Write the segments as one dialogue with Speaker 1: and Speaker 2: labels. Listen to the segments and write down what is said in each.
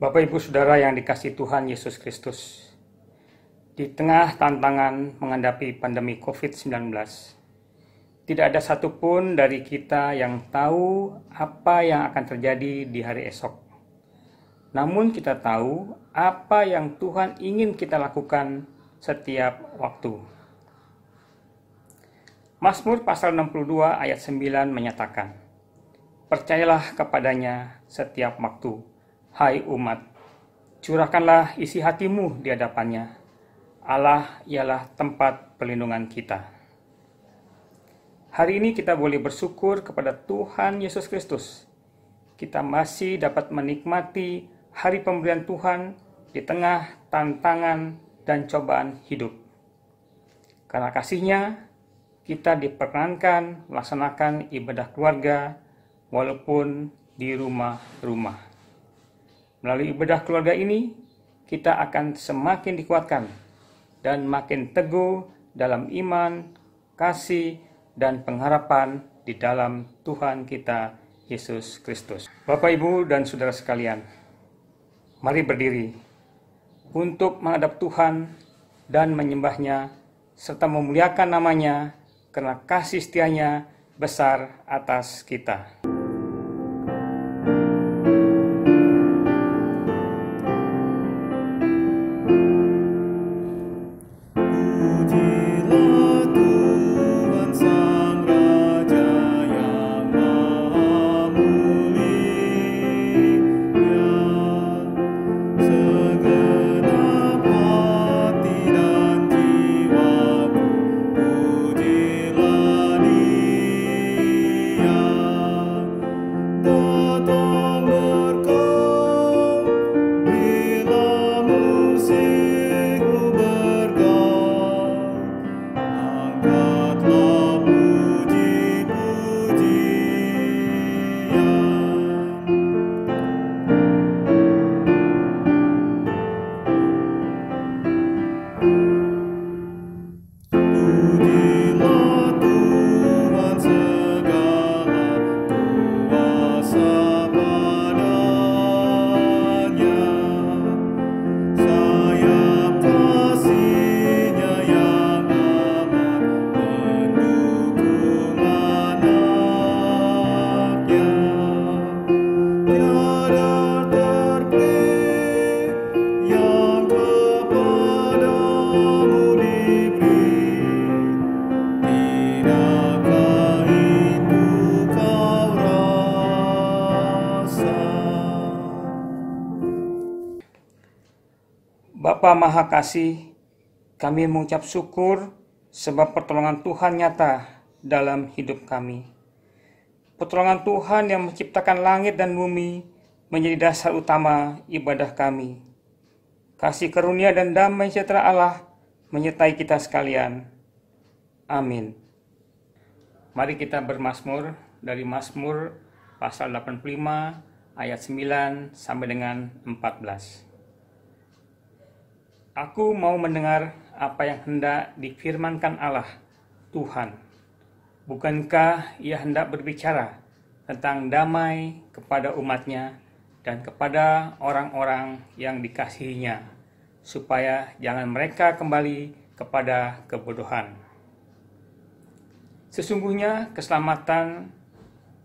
Speaker 1: Bapak Ibu Saudara yang dikasihi Tuhan Yesus Kristus, di tengah tantangan menghadapi pandemi COVID-19, tidak ada satupun dari kita yang tahu apa yang akan terjadi di hari esok. Namun kita tahu apa yang Tuhan ingin kita lakukan setiap waktu. Mazmur pasal 62 ayat 9 menyatakan, "Percayalah kepadanya setiap waktu, hai umat, curahkanlah isi hatimu di hadapannya. Allah ialah tempat perlindungan kita." Hari ini kita boleh bersyukur kepada Tuhan Yesus Kristus. Kita masih dapat menikmati hari pemberian Tuhan di tengah tantangan dan cobaan hidup. Karena kasih-Nya, kita diperkenankan melaksanakan ibadah keluarga walaupun di rumah-rumah. Melalui ibadah keluarga ini, kita akan semakin dikuatkan dan makin teguh dalam iman, kasih, dan pengharapan di dalam Tuhan kita Yesus Kristus. Bapak, Ibu, dan Saudara sekalian, mari berdiri untuk menghadap Tuhan dan menyembah-Nya serta memuliakan nama-Nya karena kasih setia-Nya besar atas kita. Bapa Maha Kasih, kami mengucap syukur sebab pertolongan Tuhan nyata dalam hidup kami. Pertolongan Tuhan yang menciptakan langit dan bumi menjadi dasar utama ibadah kami. Kasih karunia dan damai sejahtera Allah menyertai kita sekalian. Amin. Mari kita bermazmur dari Mazmur pasal 85 ayat 9 sampai dengan 14. Aku mau mendengar apa yang hendak difirmankan Allah, Tuhan. Bukankah Ia hendak berbicara tentang damai kepada umat-Nya dan kepada orang-orang yang dikasihi-Nya, supaya jangan mereka kembali kepada kebodohan. Sesungguhnya keselamatan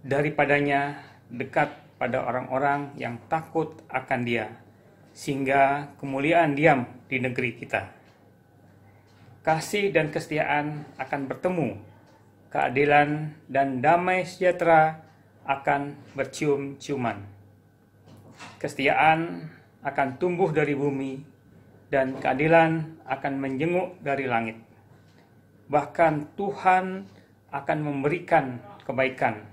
Speaker 1: daripadanya dekat pada orang-orang yang takut akan Dia, sehingga kemuliaan diam di negeri kita. Kasih dan kesetiaan akan bertemu, keadilan dan damai sejahtera akan bercium-ciuman. Kesetiaan akan tumbuh dari bumi, dan keadilan akan menjenguk dari langit. Bahkan Tuhan akan memberikan kebaikan,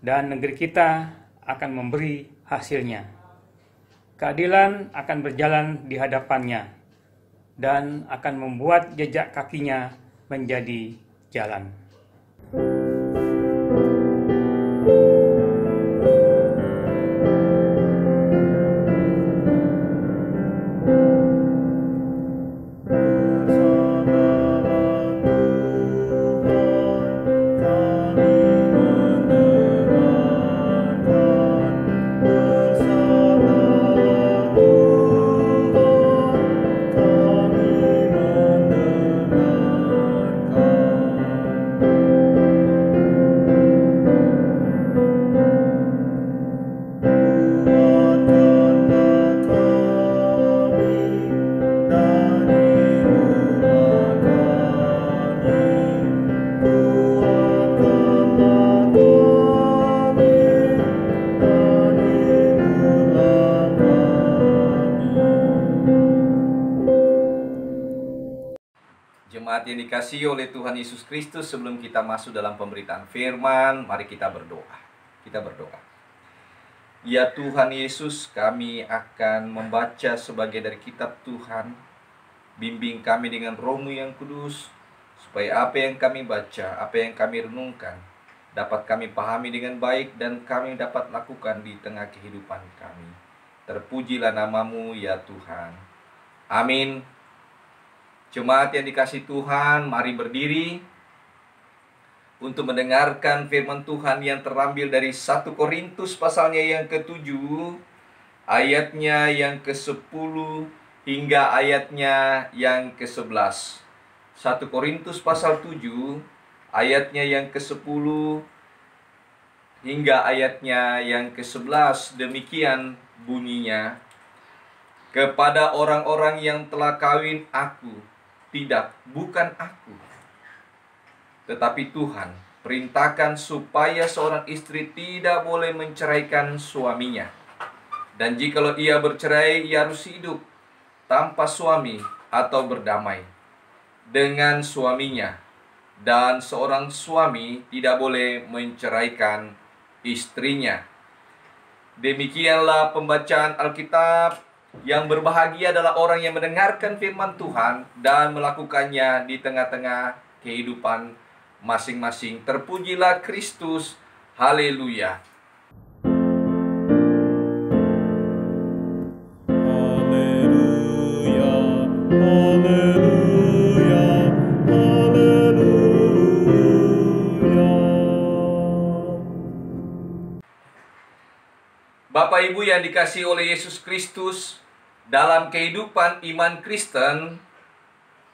Speaker 1: dan negeri kita akan memberi hasilnya. Keadilan akan berjalan di hadapannya dan akan membuat jejak kakinya menjadi jalan.
Speaker 2: Jemaat yang dikasihi oleh Tuhan Yesus Kristus, sebelum kita masuk dalam pemberitaan firman, mari kita berdoa. Kita berdoa. Ya Tuhan Yesus, kami akan membaca sebagai dari kitab Tuhan. Bimbing kami dengan Roh-Mu yang kudus, supaya apa yang kami baca, apa yang kami renungkan, dapat kami pahami dengan baik dan kami dapat lakukan di tengah kehidupan kami. Terpujilah nama-Mu ya Tuhan. Amin. Jemaat yang dikasihi Tuhan, mari berdiri untuk mendengarkan firman Tuhan yang terambil dari 1 Korintus pasalnya yang ke-7, ayatnya yang ke-10 hingga ayatnya yang ke-11. 1 Korintus pasal 7, ayatnya yang ke-10 hingga ayatnya yang ke-11. Demikian bunyinya. Kepada orang-orang yang telah kawin aku, tidak, bukan aku, tetapi Tuhan perintahkan supaya seorang istri tidak boleh menceraikan suaminya. Dan jikalau ia bercerai, ia harus hidup tanpa suami atau berdamai dengan suaminya. Dan seorang suami tidak boleh menceraikan istrinya. Demikianlah pembacaan Alkitab. Yang berbahagia adalah orang yang mendengarkan firman Tuhan dan melakukannya di tengah-tengah kehidupan masing-masing. Terpujilah Kristus. Haleluya.
Speaker 3: Haleluya, haleluya, haleluya.
Speaker 2: Bapak Ibu yang dikasihi oleh Yesus Kristus, dalam kehidupan iman Kristen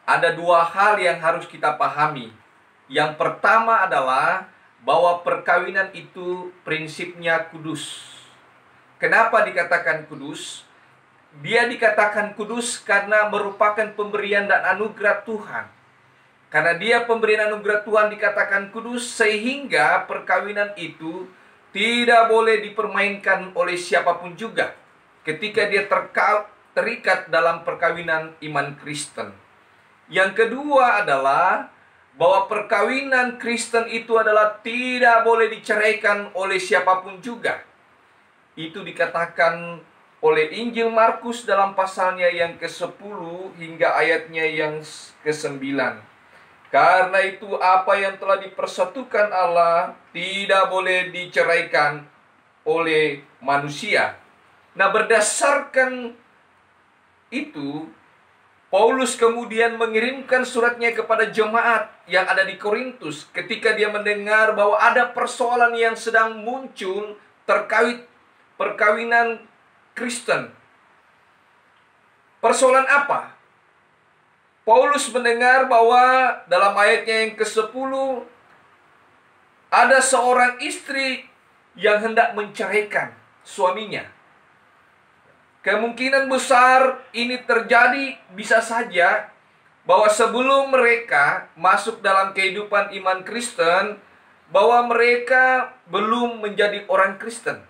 Speaker 2: ada dua hal yang harus kita pahami. Yang pertama adalah bahwa perkawinan itu prinsipnya kudus. Kenapa dikatakan kudus? Dia dikatakan kudus karena merupakan pemberian dan anugerah Tuhan. Karena dia pemberian anugerah Tuhan dikatakan kudus, sehingga perkawinan itu tidak boleh dipermainkan oleh siapapun juga ketika dia terikat dalam perkawinan iman Kristen. Yang kedua adalah bahwa perkawinan Kristen itu adalah tidak boleh diceraikan oleh siapapun juga. Itu dikatakan oleh Injil Markus dalam pasalnya yang ke-10 hingga ayatnya yang ke-9. Karena itu apa yang telah dipersatukan Allah tidak boleh diceraikan oleh manusia. Nah, berdasarkan itu, Paulus kemudian mengirimkan suratnya kepada jemaat yang ada di Korintus ketika dia mendengar bahwa ada persoalan yang sedang muncul terkait perkawinan Kristen. Persoalan apa? Paulus mendengar bahwa dalam ayatnya yang ke-10 ada seorang istri yang hendak menceraikan suaminya. Kemungkinan besar ini terjadi bisa saja bahwa sebelum mereka masuk dalam kehidupan iman Kristen, bahwa mereka belum menjadi orang Kristen.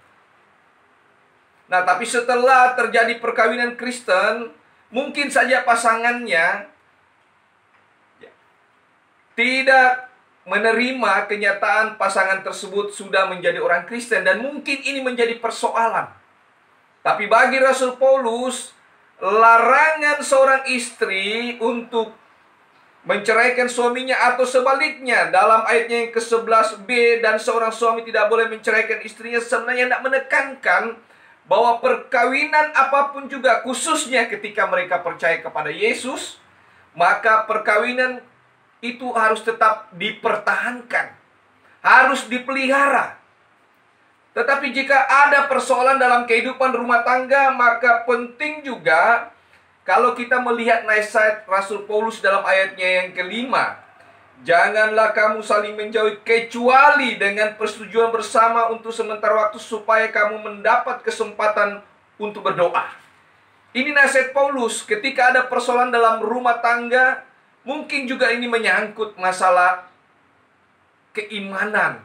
Speaker 2: Nah, tapi setelah terjadi perkawinan Kristen, mungkin saja pasangannya tidak menerima kenyataan pasangan tersebut sudah menjadi orang Kristen, dan mungkin ini menjadi persoalan. Tapi bagi Rasul Paulus, larangan seorang istri untuk menceraikan suaminya atau sebaliknya dalam ayatnya yang ke-11b, dan seorang suami tidak boleh menceraikan istrinya, sebenarnya tidak menekankan bahwa perkawinan apapun juga, khususnya ketika mereka percaya kepada Yesus, maka perkawinan itu harus tetap dipertahankan, harus dipelihara. Tetapi jika ada persoalan dalam kehidupan rumah tangga, maka penting juga kalau kita melihat nasihat Rasul Paulus dalam ayatnya yang ke-5, janganlah kamu saling menjauhi kecuali dengan persetujuan bersama untuk sementara waktu, supaya kamu mendapat kesempatan untuk berdoa. Ini nasihat Paulus ketika ada persoalan dalam rumah tangga. Mungkin juga ini menyangkut masalah keimanan.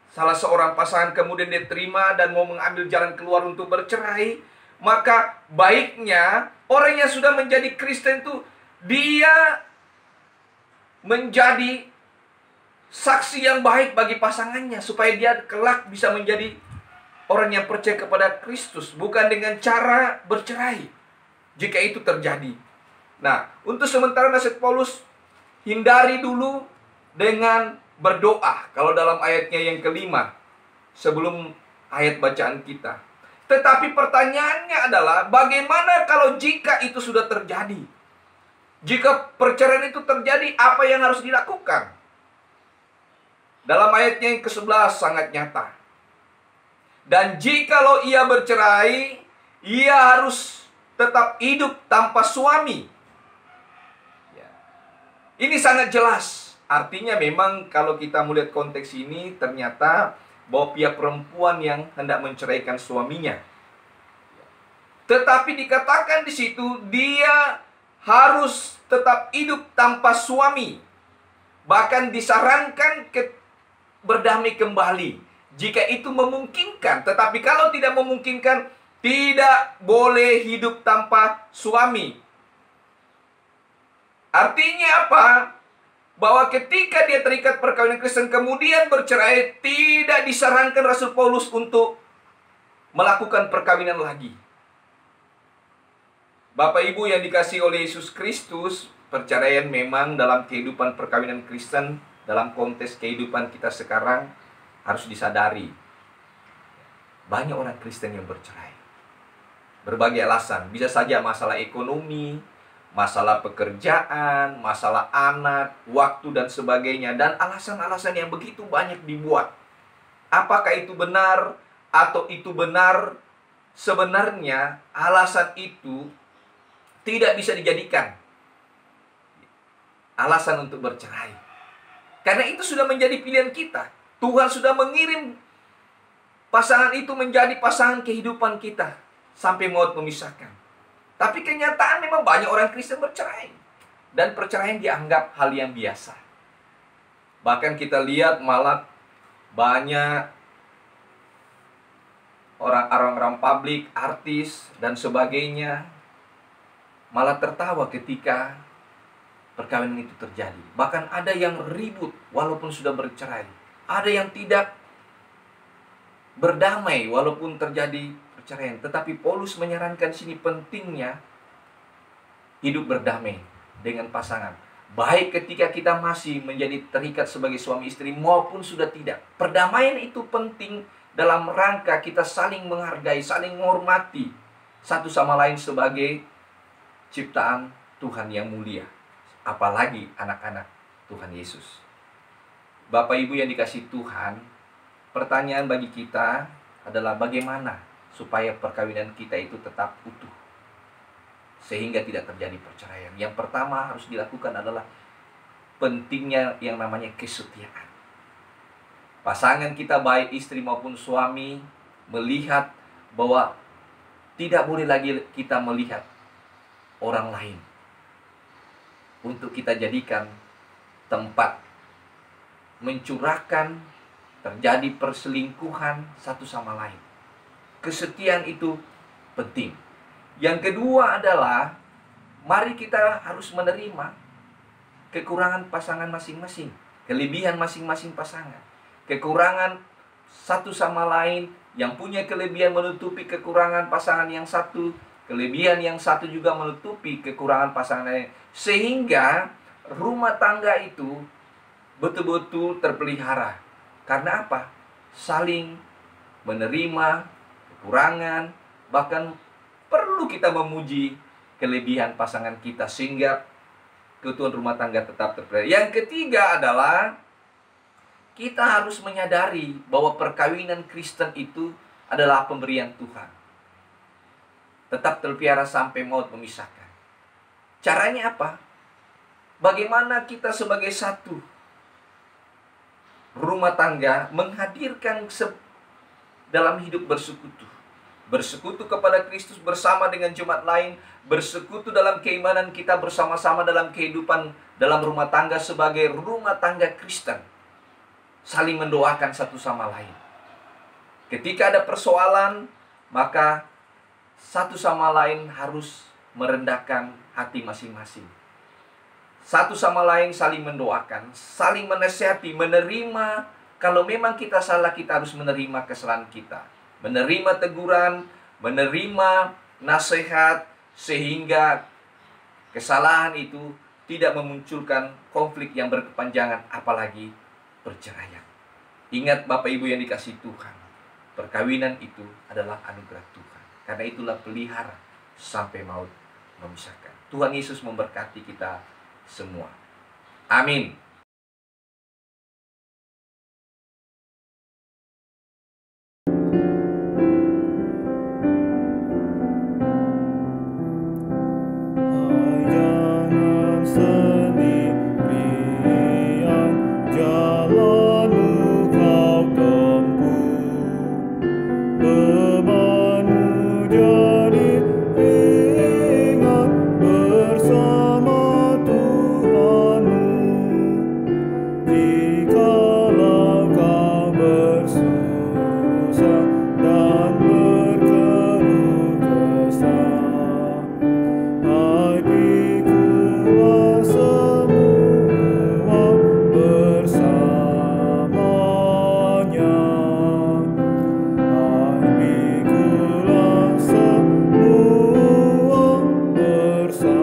Speaker 2: Salah seorang pasangan kemudian dia terima dan mau mengambil jalan keluar untuk bercerai. Maka baiknya orang yang sudah menjadi Kristen itu dia menjadi saksi yang baik bagi pasangannya, supaya dia kelak bisa menjadi orang yang percaya kepada Kristus, bukan dengan cara bercerai jika itu terjadi. Nah, untuk sementara nasihat Paulus, hindari dulu dengan berdoa. Kalau dalam ayatnya yang kelima, sebelum ayat bacaan kita. Tetapi pertanyaannya adalah, bagaimana kalau jika itu sudah terjadi? Jika perceraian itu terjadi, apa yang harus dilakukan? Dalam ayatnya yang ke-11 sangat nyata. Dan jikalau ia bercerai, ia harus tetap hidup tanpa suami. Ya. Ini sangat jelas. Artinya memang kalau kita melihat konteks ini, ternyata bahwa pihak perempuan yang hendak menceraikan suaminya. Tetapi dikatakan di situ, dia harus tetap hidup tanpa suami. Bahkan disarankan berdamai kembali jika itu memungkinkan. Tetapi kalau tidak memungkinkan, tidak boleh hidup tanpa suami. Artinya apa? Bahwa ketika dia terikat perkawinan Kristen kemudian bercerai, tidak disarankan Rasul Paulus untuk melakukan perkawinan lagi. Bapak Ibu yang dikasihi oleh Yesus Kristus, perceraian memang dalam kehidupan perkawinan Kristen, dalam konteks kehidupan kita sekarang, harus disadari. Banyak orang Kristen yang bercerai. Berbagai alasan. Bisa saja masalah ekonomi, masalah pekerjaan, masalah anak, waktu dan sebagainya. Dan alasan-alasan yang begitu banyak dibuat. Apakah itu benar atau itu benar? Sebenarnya alasan itu tidak bisa dijadikan alasan untuk bercerai. Karena itu sudah menjadi pilihan kita. Tuhan sudah mengirim pasangan itu menjadi pasangan kehidupan kita sampai maut memisahkan. Tapi kenyataan memang banyak orang Kristen bercerai. Dan perceraian dianggap hal yang biasa. Bahkan kita lihat malah banyak orang-orang publik, artis, dan sebagainya malah tertawa ketika perkawinan itu terjadi. Bahkan ada yang ribut walaupun sudah bercerai. Ada yang tidak berdamai walaupun terjadi perceraian. Tetapi Paulus menyarankan sini pentingnya hidup berdamai dengan pasangan. Baik ketika kita masih menjadi terikat sebagai suami istri maupun sudah tidak. Perdamaian itu penting dalam rangka kita saling menghargai, saling menghormati satu sama lain sebagai ciptaan Tuhan yang mulia. Apalagi anak-anak Tuhan Yesus. Bapak Ibu yang dikasihi Tuhan, pertanyaan bagi kita adalah bagaimana supaya perkawinan kita itu tetap utuh sehingga tidak terjadi perceraian. Yang pertama harus dilakukan adalah pentingnya yang namanya kesetiaan. Pasangan kita baik istri maupun suami melihat bahwa tidak boleh lagi kita melihat orang lain untuk kita jadikan tempat mencurahkan, terjadi perselingkuhan satu sama lain. Kesetiaan itu penting. Yang kedua adalah, mari kita harus menerima kekurangan pasangan masing-masing, kelebihan masing-masing pasangan. Kekurangan satu sama lain, yang punya kelebihan menutupi kekurangan pasangan yang satu, kelebihan yang satu juga menutupi kekurangan pasangan lain. Sehingga rumah tangga itu betul-betul terpelihara. Karena apa? Saling menerima kekurangan, bahkan perlu kita memuji kelebihan pasangan kita sehingga keutuhan rumah tangga tetap terpelihara. Yang ketiga adalah kita harus menyadari bahwa perkawinan Kristen itu adalah pemberian Tuhan. Tetap terpelihara sampai maut memisahkan. Caranya apa? Bagaimana kita sebagai satu rumah tangga menghadirkan dalam hidup bersekutu. Bersekutu kepada Kristus bersama dengan jemaat lain. Bersekutu dalam keimanan kita bersama-sama dalam kehidupan dalam rumah tangga sebagai rumah tangga Kristen. Saling mendoakan satu sama lain. Ketika ada persoalan, maka satu sama lain harus merendahkan hati masing-masing. satu sama lain saling mendoakan, saling menasihati, menerima. Kalau memang kita salah, kita harus menerima kesalahan kita, menerima teguran, menerima nasihat, sehingga kesalahan itu tidak memunculkan konflik yang berkepanjangan, apalagi perceraian. Ingat Bapak Ibu yang dikasihi Tuhan, perkawinan itu adalah anugerah Tuhan. Karena itulah pelihara sampai maut memisahkan. Tuhan Yesus memberkati kita semua. Amin.
Speaker 3: Jangan sendirian jalanmu kau tempuh, bebanmu jadi ringan bersama Tuhanmu. Jikalau kau bersusah dan berkeluh kesah, pikirlah semua bersamanya. Pikirlah semua bersamanya.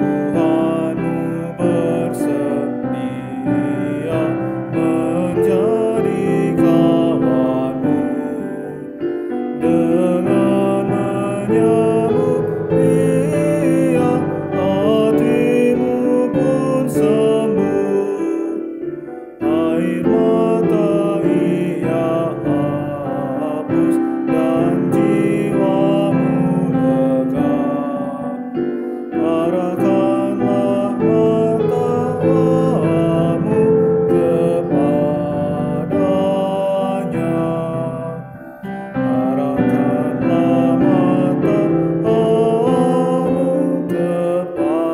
Speaker 3: Tuhanmu bersedia menjadi kawanmu, dengan menyambut Dia hatimu pun sembuh. Air mata Ia hapus dan jiwamu lega. Arahkanlah matamu kepadanya. Arahkanlah matamu kepadanya.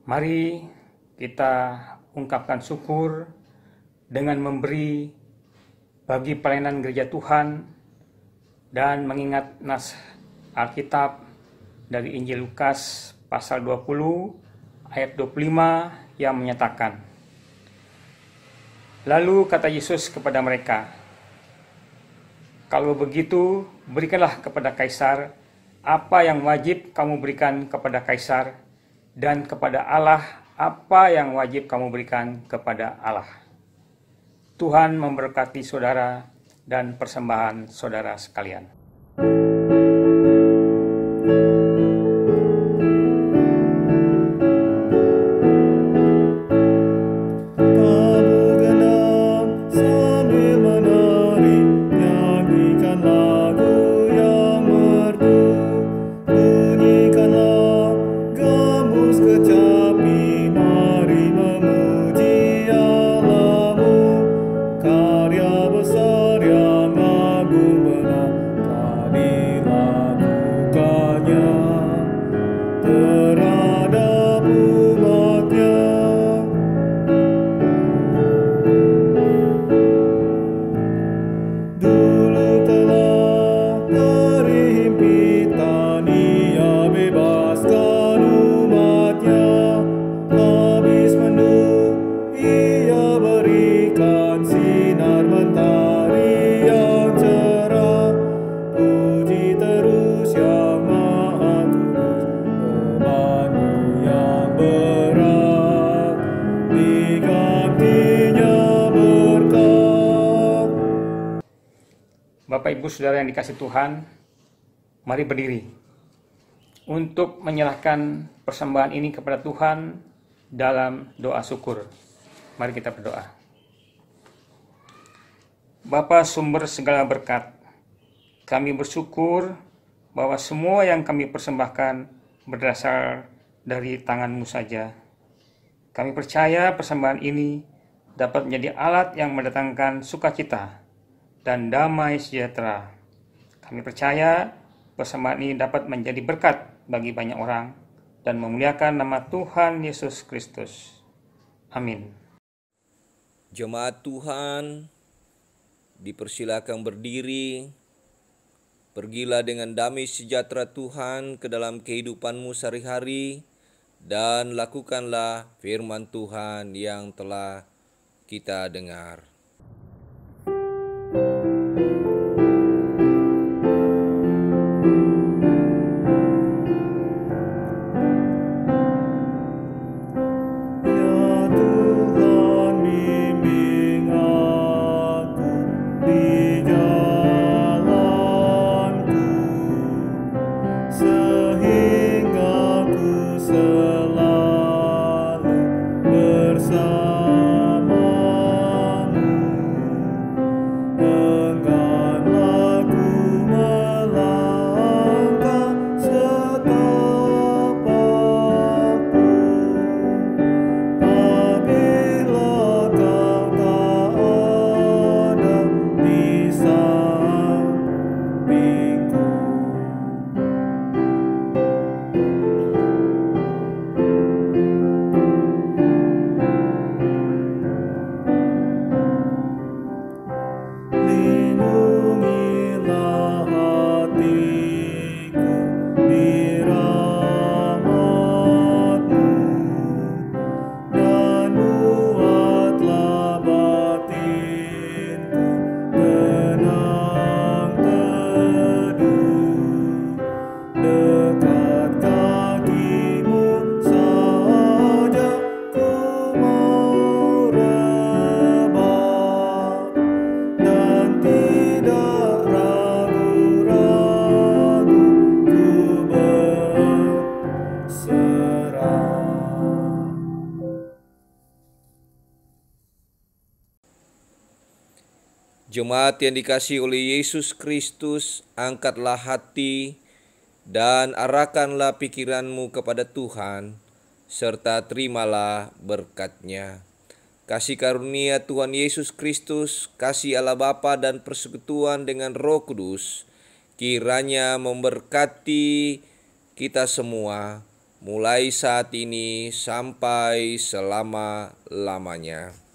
Speaker 1: Mari kita ungkapkan syukur dengan memberi bagi pelayanan gereja Tuhan dan mengingat nas Alkitab dari Injil Lukas pasal 20 ayat 25 yang menyatakan, lalu kata Yesus kepada mereka, kalau begitu berikanlah kepada Kaisar apa yang wajib kamu berikan kepada Kaisar, dan kepada Allah apa yang wajib kamu berikan kepada Allah. Tuhan memberkati saudara dan persembahan saudara sekalian.
Speaker 3: Karya besar yang agung benar
Speaker 1: Bapak Ibu Saudara yang dikasih Tuhan, mari berdiri untuk menyerahkan persembahan ini kepada Tuhan dalam doa syukur. Mari kita berdoa. Bapa sumber segala berkat, kami bersyukur bahwa semua yang kami persembahkan berdasar dari tangan-Mu saja. Kami percaya persembahan ini dapat menjadi alat yang mendatangkan sukacita dan damai sejahtera. Kami percaya persembahan ini dapat menjadi berkat bagi banyak orang dan memuliakan nama Tuhan Yesus Kristus. Amin.
Speaker 4: Jemaat Tuhan, dipersilakan berdiri. Pergilah dengan damai sejahtera Tuhan ke dalam kehidupanmu sehari-hari dan lakukanlah firman Tuhan yang telah kita dengar.
Speaker 3: Ya Tuhan, bimbing aku di jalanku, sehingga ku selalu bersama-Mu. Engganlah ku melangkah setapakku, apabila Kau tak ada di sampingku. Lindungilah hatiku di rahmat-Mu, dan buatlah batinku tenang teduh. Dekat kaki-Mu saja ku mau rebah, dan tidak ragu-ragu ku berserah.
Speaker 4: Jemaat yang dikasihi oleh Yesus Kristus, angkatlah hati dan arahkanlah pikiranmu kepada Tuhan, serta terimalah berkat-Nya. Kasih karunia Tuhan Yesus Kristus, kasih Allah Bapa dan persekutuan dengan Roh Kudus, kiranya memberkati kita semua, mulai saat ini sampai selama-lamanya.